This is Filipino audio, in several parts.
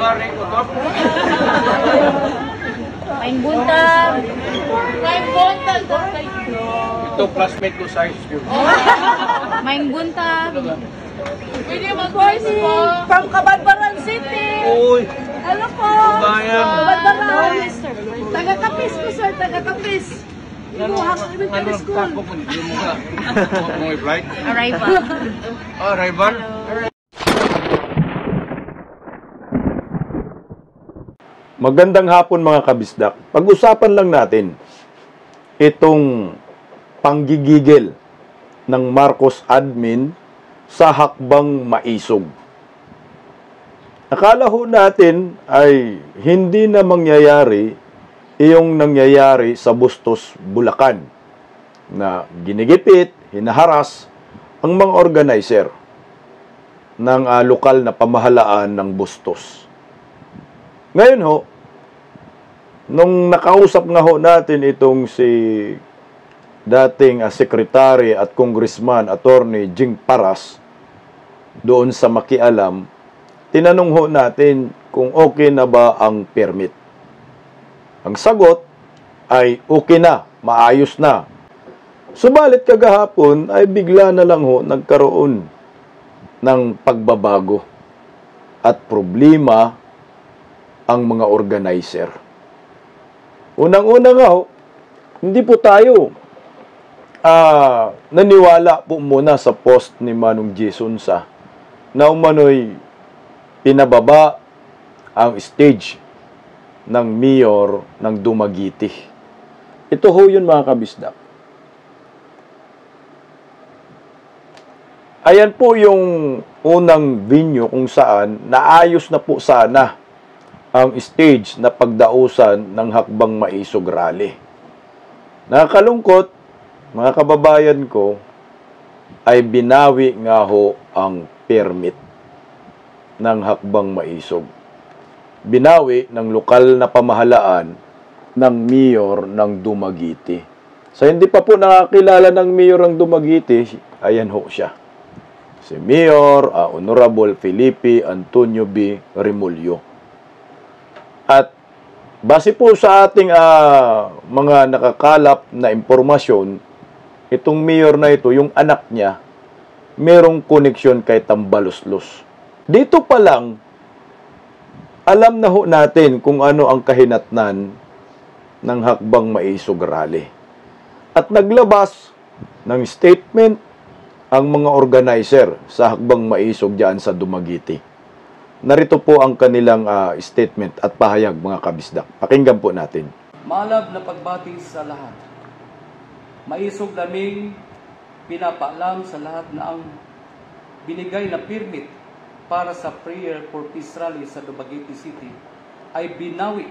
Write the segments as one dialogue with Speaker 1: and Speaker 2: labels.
Speaker 1: Main buntag. Main buntag.
Speaker 2: Ito, classmate ko sa high school.
Speaker 1: Main buntag.
Speaker 3: Pwede mag-voice po. From Kabadbaran City.
Speaker 2: Uy!
Speaker 3: Hello po.
Speaker 2: Bayan.
Speaker 3: Kabadbaran. Taga-Kapis ko, sir. Taga-Kapis. Ibuha ko elementary school.
Speaker 1: Arrival.
Speaker 2: Arrival?
Speaker 4: Magandang hapon mga kabisdak. Pag-usapan lang natin itong panggigigil ng Marcos admin sa hakbang maisog. Akala ho natin ay hindi na mangyayari iyong nangyayari sa Bustos, Bulacan na ginigipit, hinaharas ang mga organizer ng lokal na pamahalaan ng Bustos. Ngayon ho, nung nakausap nga ho natin itong si dating Secretary at Congressman Attorney Jing Paras doon sa Makialam, tinanong ho natin kung okay na ba ang permit. Ang sagot ay okay na, maayos na. Subalit kagahapon ay bigla na lang ho nagkaroon ng pagbabago at problema ang mga organizer. Unang-una nga ho, hindi po tayo naniwala po muna sa post ni Manong Jason sa na umano'y pinababa ang stage ng mayor ng Dumaguete. Ito ho yun mga kabisdak. Ayan po yung unang venue kung saan naayos na po sana ang stage na pagdausan ng hakbang maisog rally. Nakakalungkot, mga kababayan ko, ay binawi nga ho ang permit ng hakbang maisog. Binawi ng lokal na pamahalaan ng mayor ng Dumaguete. Sa hindi pa po nakakilala ng mayor ng Dumaguete, ayan ho siya. Si Mayor Honorable Felipe Antonio B. Remulyo. At base po sa ating mga nakakalap na impormasyon, itong mayor na ito, yung anak niya, merong koneksyon kay Tambaloslos. Dito pa lang, alam na ho natin kung ano ang kahinatnan ng hakbang maisog rally. At naglabas ng statement ang mga organizer sa hakbang maisog diyan sa Dumaguete. Narito po ang kanilang statement at pahayag mga kabisdak. Pakinggan po natin.
Speaker 5: Maalab na pagbati sa lahat. Maisog naming pinapaalam sa lahat na ang binigay na permit para sa prayer for peace rally sa Dumaguete City ay binawi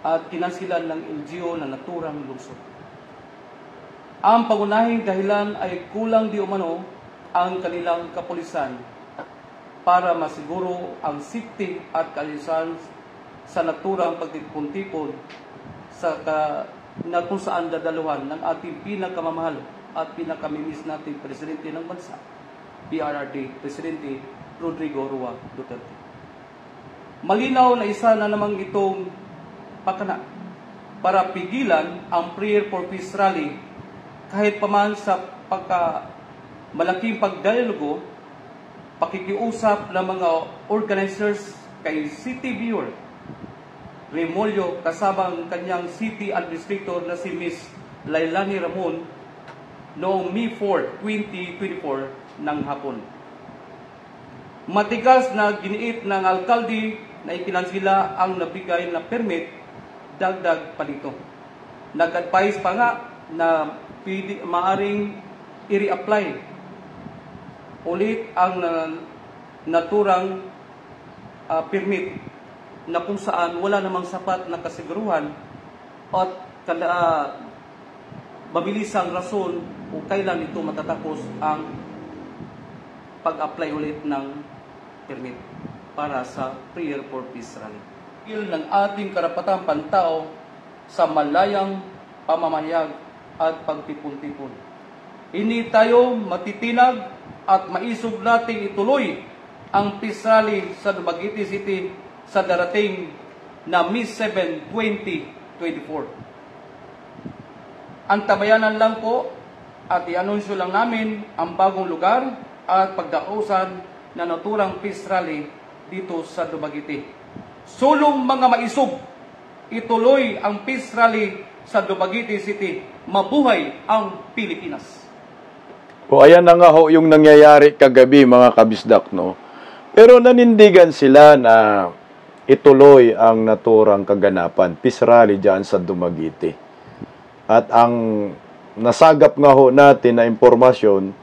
Speaker 5: at kinansilan ng LGO na naturang lungsod. Ang pangunahing dahilan ay kulang di umano ang kanilang kapulisan para masiguro ang safety at kaayusan sa naturang pagtipon-tipon sa na kung saan dadaluhan ng ating pinakamamahal at pinakamimiss nating presidente ng bansa, PRRD, Presidente Rodrigo Roa Duterte. Malinaw na isa na namang itong pakana para pigilan ang prayer for peace rally kahit paman sa malaking pagdialogo, pakikiusap ng mga organizers kay City Mayor Remulyo kasabang kanyang City Administrator na si Miss Lailani Ramon noong May 4, 2024 ng hapon. Matigas na giniit ng alkalde na ikinansila ang nabigay na permit, dagdag pa dito. Nag-advise pa nga na maaring i-reapply ulit ang naturang permit na kung saan wala namang sapat na kasiguruhan at mabilisang rason kung kailan ito matatapos ang pag-apply ulit ng permit para sa prayer for peace rally. Ng ating karapatang pantao sa malayang pamamayag at pagtipon-tipon. Hindi tayo matitinag at maisog nating ituloy ang peace rally sa Dumaguete City sa darating na May 7, 2024. Antabayanan lang po at i-anunsyo lang namin ang bagong lugar at pagdausan na naturang peace rally dito sa Dumaguete. Sulong mga maisog, ituloy ang peace rally sa Dumaguete City. Mabuhay ang Pilipinas!
Speaker 4: O ayan na nga ho yung nangyayari kagabi mga kabisdak, no? Pero nanindigan sila na ituloy ang naturang kaganapan, peace rally dyan sa Dumaguete. At ang nasagap nga ho natin na impormasyon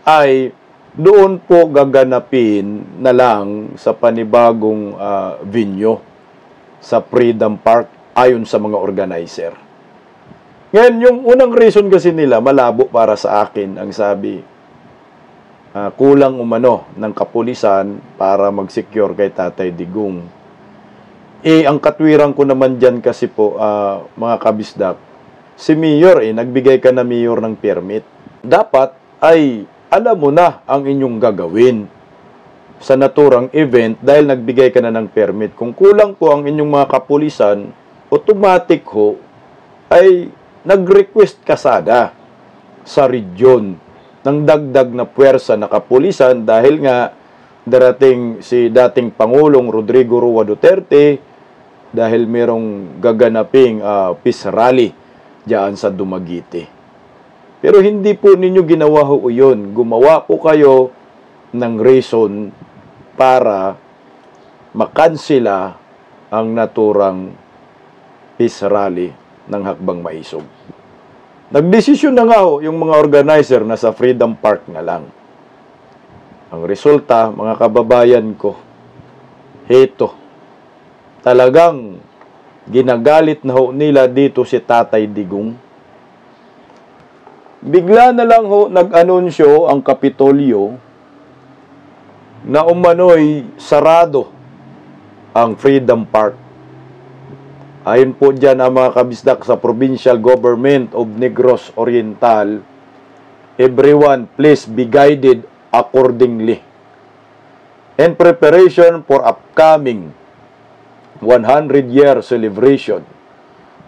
Speaker 4: ay doon po gaganapin na lang sa panibagong venue sa Freedom Park ayon sa mga organizer. Ngayon, yung unang reason kasi nila, malabo para sa akin, ang sabi, kulang umano ng kapulisan para mag-secure kay Tatay Digong. Ang katwiran ko naman dyan kasi po, mga kabisdak, si Mayor, nagbigay ka na Mayor ng permit. Dapat ay alam mo na ang inyong gagawin sa naturang event dahil nagbigay ka na ng permit. Kung kulang po ang inyong mga kapulisan, automatic ho, ay nag-request ka sada sa region ng dagdag na puwersa na kapulisan dahil nga darating si dating Pangulong Rodrigo Roa Duterte dahil merong gaganaping peace rally diyan sa Dumaguete. Pero hindi po ninyo ginawa ho yun. Gumawa po kayo ng reason para makansela ang naturang peace rally ng Hakbang Maisog. Nagdesisyon na nga ho yung mga organizer na sa Freedom Park na lang. Ang resulta, mga kababayan ko, heto, talagang ginagalit na ho nila dito si Tatay Digong. Bigla na lang ho nag-anunsyo ang Kapitolyo na umano'y sarado ang Freedom Park. Ayon po dyan ang mga kabisdak sa Provincial Government of Negros Oriental, everyone please be guided accordingly. In preparation for upcoming 100-year celebration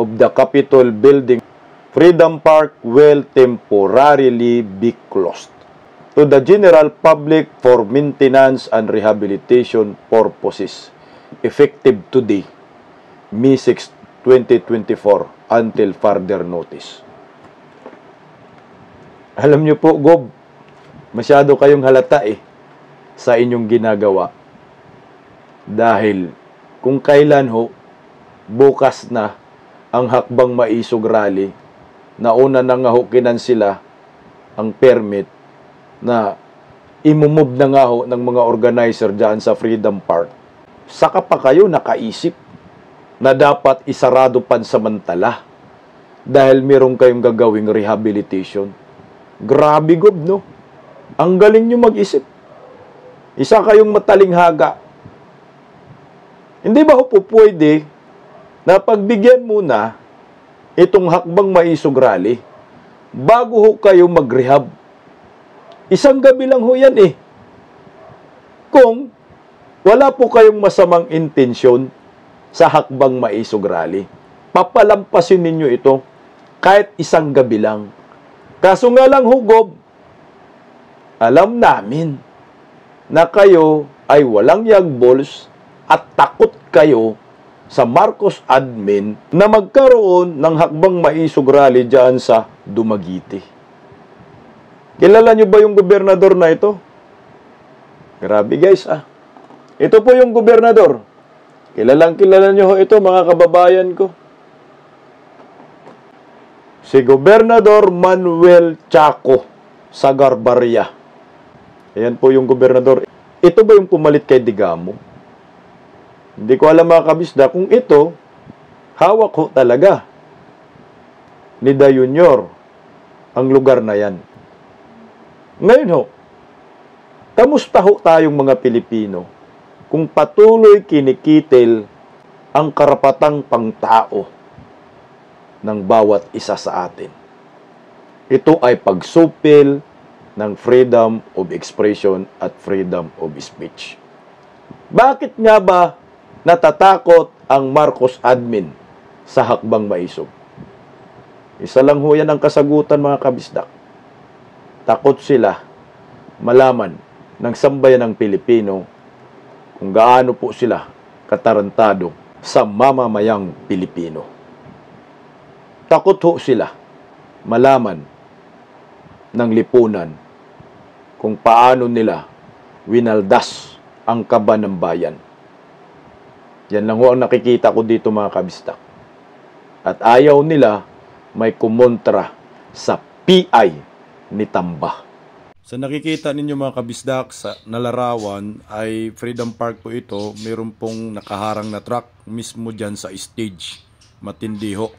Speaker 4: of the Capitol building, Freedom Park will temporarily be closed to the general public for maintenance and rehabilitation purposes, effective today, May 6, 2024, until further notice. Alam niyo po, Gob, masyado kayong halata sa inyong ginagawa. Dahil kung kailan ho, bukas na ang Hakbang Maisog Rally, nauna na nga ho kinansila ang permit na imumove na nga ho ng mga organizer dyan sa Freedom Park. Saka pa kayo nakaisip na dapat isarado pansamantala dahil meron kayong gagawing rehabilitation. Grabe, Gob, no? Ang galing nyo mag-isip. Isa kayong matalinghaga. Hindi ba ho po pwede na pagbigyan muna itong Hakbang Maisog Rally bago ho kayo mag-rehab? Isang gabi lang ho yan Kung wala po kayong masamang intensyon sa Hakbang Maisog Rally, papalampasin ninyo ito kahit isang gabi lang. Kaso nga lang, Gob, alam namin na kayo ay walang yagbols at takot kayo sa Marcos admin na magkaroon ng Hakbang Maisog Rally dyan sa Dumaguete. Kilala nyo ba yung gobernador na ito? Grabe, guys, Ito po yung gobernador. Kilala nyo ito, mga kababayan ko. Si Gobernador Manuel Chaco Sagarbarria. Ayan po yung gobernador. Ito ba yung pumalit kay Digamo? Hindi ko alam, mga kabisda, kung ito, hawak ho talaga ni Da Junior ang lugar na yan. Ngayon ho, kamusta ho tayong mga Pilipino kung patuloy kinikitil ang karapatang pangtao ng bawat isa sa atin? Ito ay pagsupil ng freedom of expression at freedom of speech. Bakit nga ba natatakot ang Marcos admin sa hakbang maisog? Isa lang ho yan ang kasagutan, mga kabisdak. Takot sila malaman ng sambayan ng Pilipino kung gaano po sila katarantado sa mamamayang Pilipino. Takot ho sila malaman ng lipunan kung paano nila winaldas ang kaba ng bayan. Yan lang ho ang nakikita ko dito, mga kabistak. At ayaw nila may kumontra sa PI ni Tamba. Sa nakikita ninyo, mga kabisdak, sa nalarawan ay Freedom Park po ito. Meron pong nakaharang na truck mismo dyan sa stage. Matindi ho.